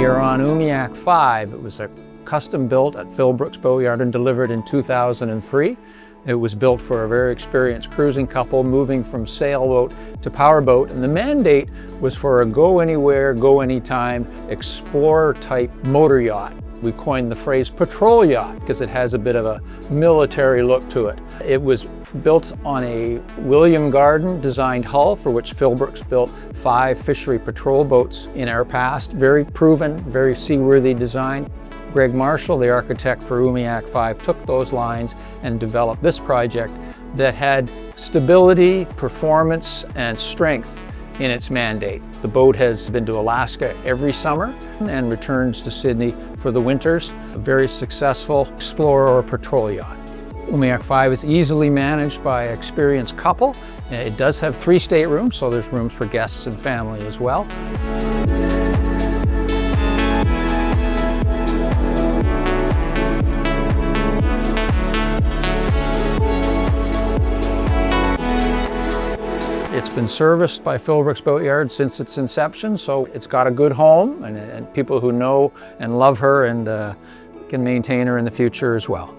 are on Umiak 5. It was a custom built at Philbrook's Boatyard and delivered in 2003. It was built for a very experienced cruising couple moving from sailboat to powerboat, and the mandate was for a go anywhere, go anytime, explorer type motor yacht. We coined the phrase patrol yacht because it has a bit of a military look to it. It was built on a William Garden designed hull for which Philbrook's built 5 fishery patrol boats in our past. Very proven, very seaworthy design. Greg Marshall, the architect for Umiak 5, took those lines and developed this project that had stability, performance, and strength in its mandate. The boat has been to Alaska every summer and returns to Sydney for the winters. A very successful explorer or patrol yacht. Umiak 5 is easily managed by an experienced couple. It does have 3 staterooms, so there's rooms for guests and family as well. It's been serviced by Philbrook's Boatyard since its inception, so it's got a good home and people who know and love her and can maintain her in the future as well.